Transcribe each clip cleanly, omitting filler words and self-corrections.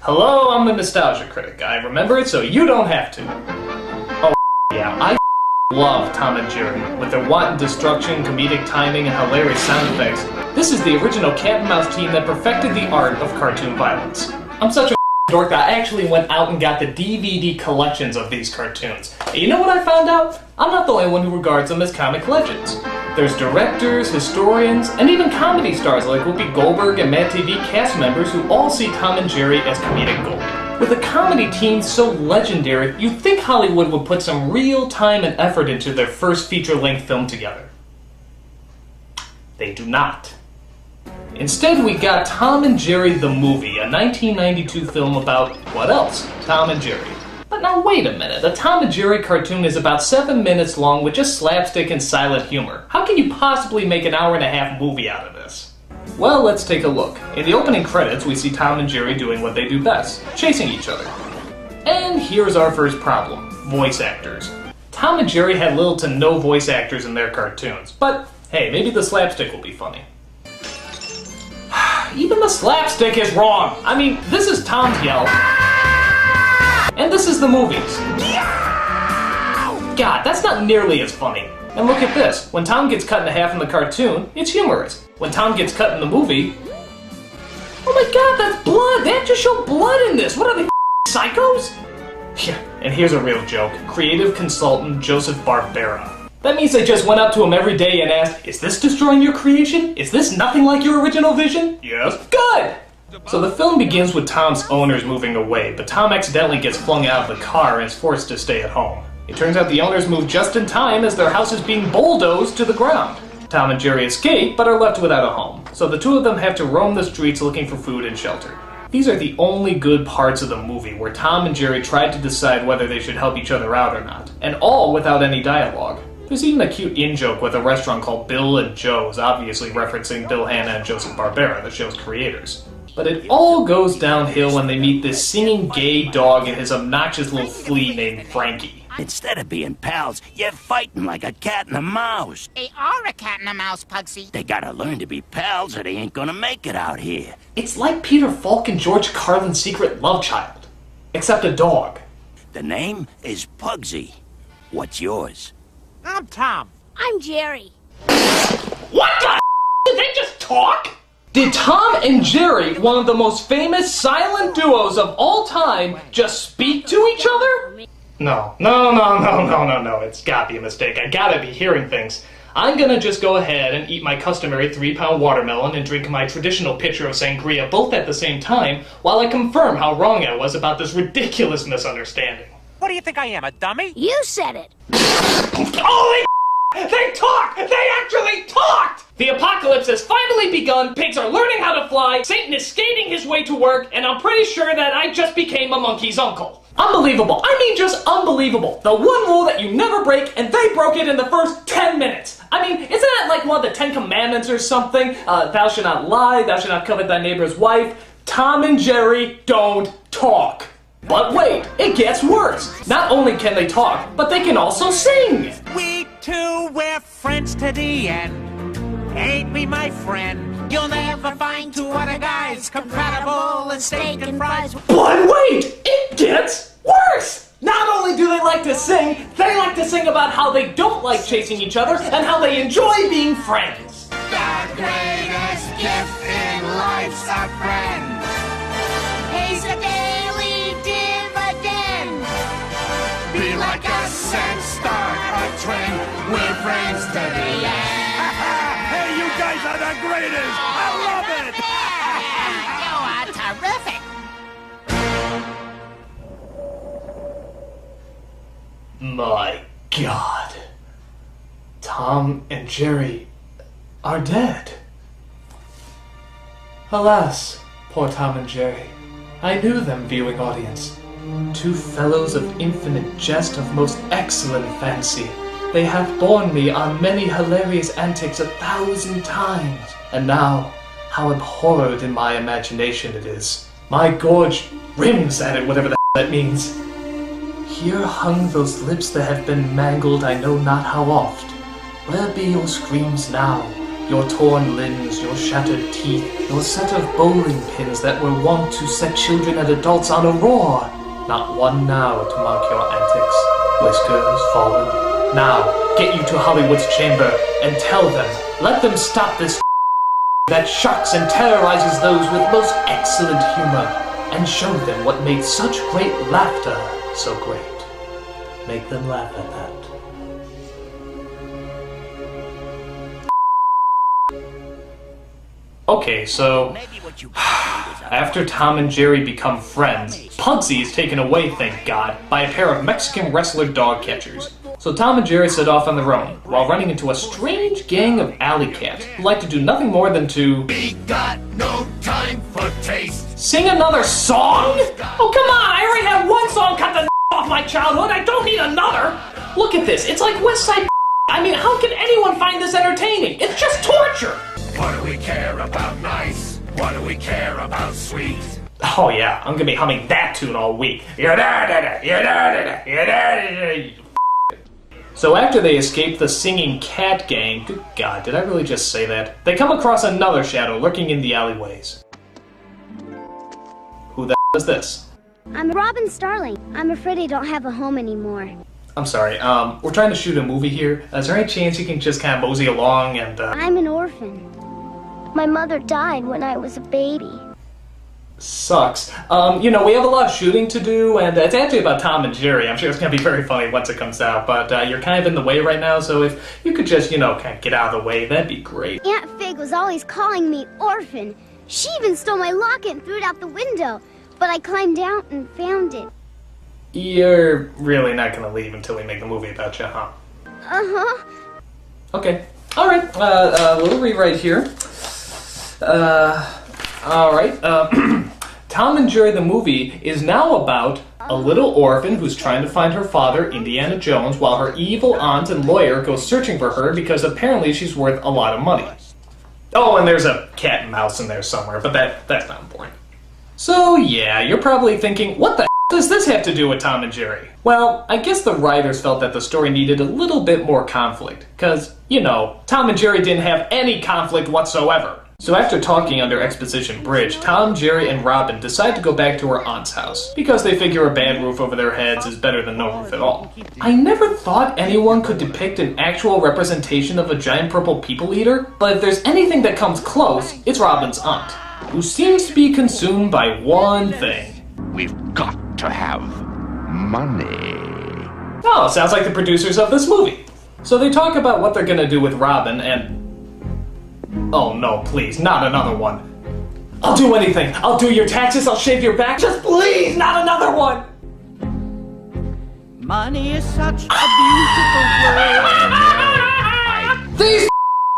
Hello, I'm the Nostalgia Critic. I remember it so you don't have to. Oh, yeah, I love Tom and Jerry. With their wanton destruction, comedic timing, and hilarious sound effects, this is the original cat and mouse team that perfected the art of cartoon violence. I'm such a dork that I actually went out and got the DVD collections of these cartoons. And you know what I found out? I'm not the only one who regards them as comic legends. There's directors, historians, and even comedy stars like Whoopi Goldberg and Mad TV cast members who all see Tom and Jerry as comedic gold. With a comedy team so legendary, you'd think Hollywood would put some real time and effort into their first feature-length film together. They do not. Instead, we got Tom and Jerry the Movie, a 1992 film about, what else? Tom and Jerry. But now wait a minute, a Tom and Jerry cartoon is about 7 minutes long with just slapstick and silent humor. How can you possibly make an hour-and-a-half movie out of this? Well, let's take a look. In the opening credits, we see Tom and Jerry doing what they do best, chasing each other. And here's our first problem, voice actors. Tom and Jerry had little to no voice actors in their cartoons, but hey, maybe the slapstick will be funny. Even the slapstick is wrong. I mean, this is Tom's yell. And this is the movies. God, that's not nearly as funny. And look at this. When Tom gets cut in half in the cartoon, it's humorous. When Tom gets cut in the movie... Oh my god, that's blood! They have to show blood in this! What are they, psychos? Yeah, and here's a real joke. Creative consultant Joseph Barbera. That means they just went up to him every day and asked, "Is this destroying your creation? Is this nothing like your original vision?" Yes. Good! So the film begins with Tom's owners moving away, but Tom accidentally gets flung out of the car and is forced to stay at home. It turns out the owners move just in time as their house is being bulldozed to the ground. Tom and Jerry escape, but are left without a home, so the two of them have to roam the streets looking for food and shelter. These are the only good parts of the movie, where Tom and Jerry tried to decide whether they should help each other out or not, and all without any dialogue. There's even a cute in-joke with a restaurant called Bill and Joe's, obviously referencing Bill Hanna and Joseph Barbera, the show's creators. But it all goes downhill when they meet this singing gay dog and his obnoxious little flea named Frankie. Instead of being pals, you're fighting like a cat and a mouse. They are a cat and a mouse, Pugsy. They gotta learn to be pals or they ain't gonna make it out here. It's like Peter Falk and George Carlin's secret love child, except a dog. The name is Pugsy. What's yours? I'm Tom. I'm Jerry. What the Did they just talk? Did Tom and Jerry, one of the most famous silent duos of all time, just speak to each other? No, it's gotta be a mistake. I gotta be hearing things. I'm gonna just go ahead and eat my customary 3-pound watermelon and drink my traditional pitcher of sangria both at the same time while I confirm how wrong I was about this ridiculous misunderstanding. What do you think I am, a dummy? You said it. Holy they talk! They actually talked! The apocalypse has finally begun, pigs are learning how to fly, Satan is skating his way to work, and I'm pretty sure that I just became a monkey's uncle. Unbelievable. I mean just unbelievable. The one rule that you never break, and they broke it in the first 10 minutes. I mean, isn't that like one of the 10 Commandments or something? Thou shalt not lie, thou shalt not covet thy neighbor's wife. Tom and Jerry don't talk. But wait, it gets worse. Not only can they talk, but they can also sing. We two, we're friends to the end. Ain't we, my friend? You'll never find two other guys compatible in steak and fries. But wait, it gets worse. Not only do they like to sing about how they don't like chasing each other and how they enjoy being friends. The greatest gift in life's a friend. He's a daily dividend. Be like us and start a trend. We're friends to the end. Hey, you guys are the greatest! I love it! You are terrific. My God. Tom and Jerry are dead. Alas, poor Tom and Jerry. I knew them, viewing audience. Two fellows of infinite jest, of most excellent fancy. They have borne me on many hilarious antics 1,000 times. And now, how abhorred in my imagination it is. My gorge rims at it, whatever the hell that means. Here hung those lips that have been mangled I know not how oft. Where be your screams now, Your torn limbs, your shattered teeth, your set of bowling pins that were wont to set children and adults on a roar. Not one now to mark your antics. Whiskers fallen. Now, get you to Hollywood's chamber and tell them, let them stop this that shocks and terrorizes those with most excellent humor, and show them what made such great laughter so great. Make them laugh at that. Okay, so after Tom and Jerry become friends, Pugsy is taken away, thank God, by a pair of Mexican wrestler dog catchers. So Tom and Jerry set off on their own, while running into a strange gang of alley cats who like to do nothing more than to... We got no time for taste. Sing another song? Oh, come on! I already had one song cut the off my childhood. I don't need another. Look at this. It's like West Side. I mean, how can anyone find this entertaining? It's just torture. What do we care about nice? What do we care about sweet? Oh yeah, I'm gonna be humming that tune all week. So after they escape the singing cat gang, good God, did I really just say that? They come across another shadow lurking in the alleyways. Who the is this? I'm Robin Starling. I'm afraid I don't have a home anymore. I'm sorry, we're trying to shoot a movie here. Is there any chance you can just kind of mosey along and, I'm an orphan. My mother died when I was a baby. Sucks. You know, we have a lot of shooting to do, and it's actually about Tom and Jerry. I'm sure it's gonna be very funny once it comes out, but you're kind of in the way right now, so if you could just, you know, kind of get out of the way, that'd be great. Aunt Fig was always calling me orphan. She even stole my locket and threw it out the window, but I climbed out and found it. You're really not gonna leave until we make the movie about you, huh? Uh-huh. Okay. Alright, little rewrite here. Alright, Tom and Jerry the movie is now about a little orphan who's trying to find her father, Indiana Jones, while her evil aunt and lawyer go searching for her because apparently she's worth a lot of money. Oh, and there's a cat and mouse in there somewhere, but that's not important. So yeah, you're probably thinking, what the does this have to do with Tom and Jerry? Well, I guess the writers felt that the story needed a little bit more conflict, because, you know, Tom and Jerry didn't have any conflict whatsoever. So after talking under Exposition Bridge, Tom, Jerry, and Robin decide to go back to her aunt's house, because they figure a bad roof over their heads is better than no roof at all. I never thought anyone could depict an actual representation of a giant purple people eater, but if there's anything that comes close, it's Robin's aunt, who seems to be consumed by one thing. We've got to have money. Oh, sounds like the producers of this movie. So they talk about what they're gonna do with Robin and... Oh no, please, not another one. I'll do anything. I'll do your taxes, I'll shave your back. Just please, not another one! Money is such a beautiful word. These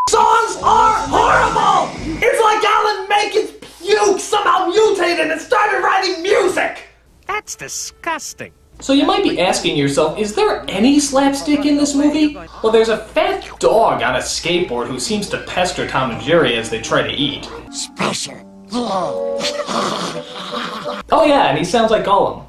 songs are horrible! It's like Alan Menken's puke somehow mutated and started writing music! That's disgusting. So you might be asking yourself, is there any slapstick in this movie? Well, there's a fat dog on a skateboard who seems to pester Tom and Jerry as they try to eat. Special. Oh yeah, and he sounds like Gollum.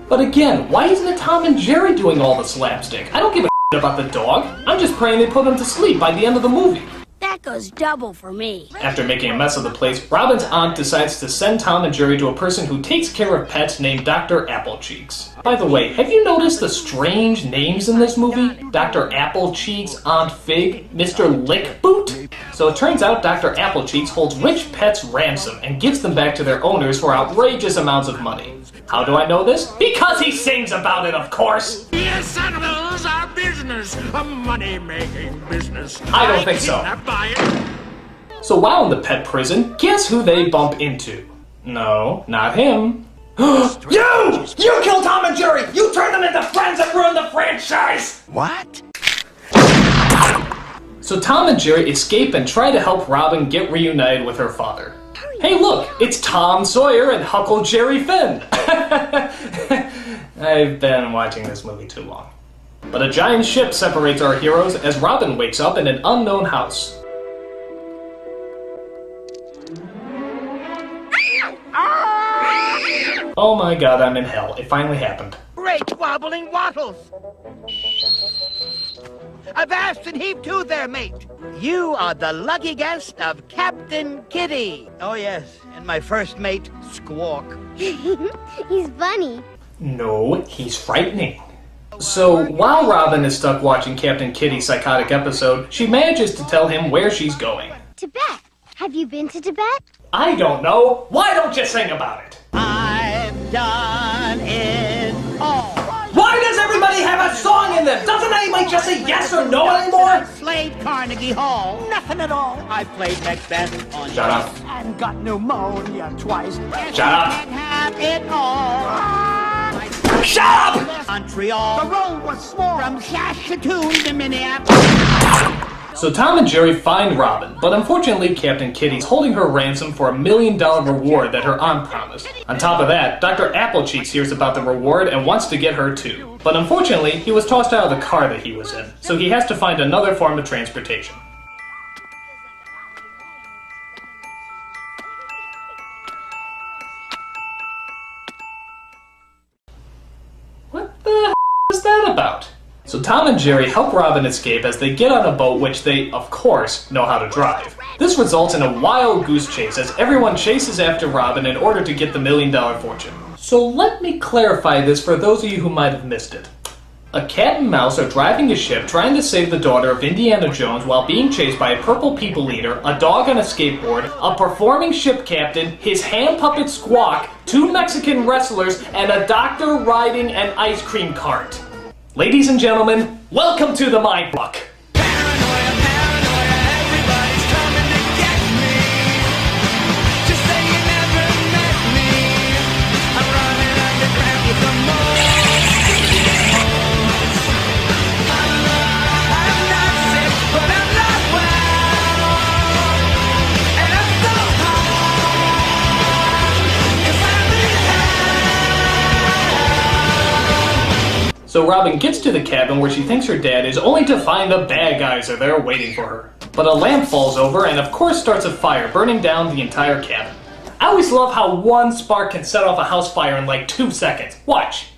But again, why isn't it Tom and Jerry doing all the slapstick? I don't give a about the dog. I'm just praying they put him to sleep by the end of the movie. That goes double for me. After making a mess of the place, Robin's aunt decides to send Tom and Jerry to a person who takes care of pets named Dr. Applecheeks. By the way, have you noticed the strange names in this movie? Dr. Applecheeks, Aunt Fig, Mr. Lickboot? So it turns out Dr. Applecheeks holds rich pets ransom and gives them back to their owners for outrageous amounts of money. How do I know this? Because he sings about it, of course! Yes, animals are business, a money-making business. I don't think so. So while in the pet prison, guess who they bump into? No, not him. You! You killed Tom and Jerry! You turned them into friends and ruined the franchise! What? So Tom and Jerry escape and try to help Robin get reunited with her father. Hey look, it's Tom Sawyer and Huckleberry Finn! I've been watching this movie too long. But a giant ship separates our heroes as Robin wakes up in an unknown house. Oh my god, I'm in hell. It finally happened. Great wobbling wattles. Avast and heave to there, mate. You are the lucky guest of Captain Kitty. Oh, yes, and my first mate, Squawk. He's funny. No, he's frightening. So, while Robin is stuck watching Captain Kitty's psychotic episode, she manages to tell him where she's going. Tibet. Have you been to Tibet? I don't know. Why don't you sing about it? I've done it all. Why does everybody have a song in them? Doesn't anybody just say yes or no anymore? I've slayed Carnegie Hall. Nothing at all. I played Macbeth on Shut up. and got pneumonia twice. Shut up. Can't have it all. Shut up! Montreal. The road was small. From Saskatoon to Minneapolis. So Tom and Jerry find Robin, but unfortunately Captain Kitty's holding her ransom for $1 million reward that her aunt promised. On top of that, Dr. Applecheeks hears about the reward and wants to get her too. But unfortunately, he was tossed out of the car that he was in, so he has to find another form of transportation. What the hell is that about? So Tom and Jerry help Robin escape as they get on a boat which they, of course, know how to drive. This results in a wild goose chase as everyone chases after Robin in order to get the $1 million fortune. So let me clarify this for those of you who might have missed it. A cat and mouse are driving a ship trying to save the daughter of Indiana Jones while being chased by a purple people eater, a dog on a skateboard, a performing ship captain, his hand puppet Squawk, 2 Mexican wrestlers, and a doctor riding an ice cream cart. Ladies and gentlemen, welcome to the Mind Fuck. Paranoia, paranoia, everybody's coming to get me. Just say you never met me. I'm running underground with the most. I'm not sick, but I'm not well. And I'm so high, 'cause I'm in hell. So Robin gets to the cabin where she thinks her dad is, only to find the bad guys are there waiting for her. But a lamp falls over and of course starts a fire, burning down the entire cabin. I always love how one spark can set off a house fire in like 2 seconds. Watch.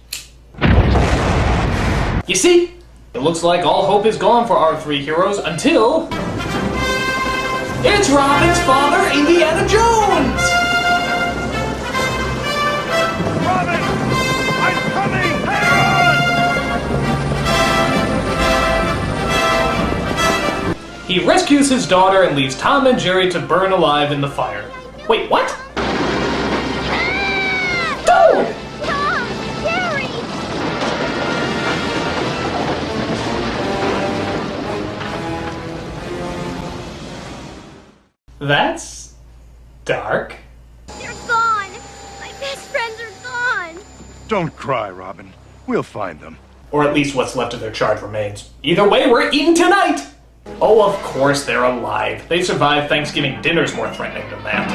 You see? It looks like all hope is gone for our 3 heroes until... it's Robin's father, Indiana Jones! Robin! I'm coming! Hang on! He rescues his daughter and leaves Tom and Jerry to burn alive in the fire. Wait, what? Dude! Tom! Jerry! That's... dark. They're gone! My best friends are gone! Don't cry, Robin. We'll find them. Or at least what's left of their charred remains. Either way, we're eating tonight! Oh, of course they're alive. They survived Thanksgiving dinner's more threatening than that.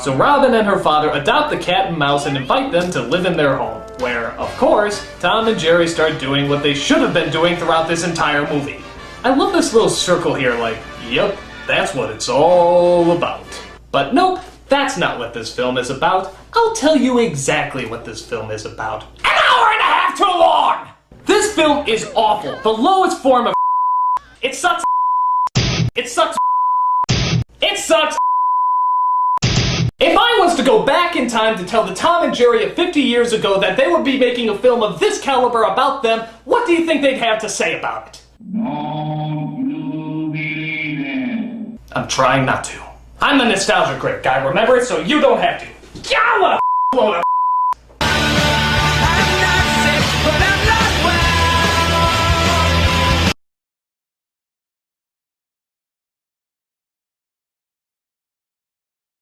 So Robin and her father adopt the cat and mouse and invite them to live in their home, where, of course, Tom and Jerry start doing what they should have been doing throughout this entire movie. I love this little circle here, like, yep, that's what it's all about. But nope, that's not what this film is about. I'll tell you exactly what this film is about. An hour and a half too long! This film is awful. The lowest form of it sucks. It sucks. It sucks. If I was to go back in time to tell the Tom and Jerry of 50 years ago that they would be making a film of this caliber about them, what do you think they'd have to say about it? I'm trying not to. I'm the nostalgia critic guy, remember it, so you don't have to. Yeah, what a load of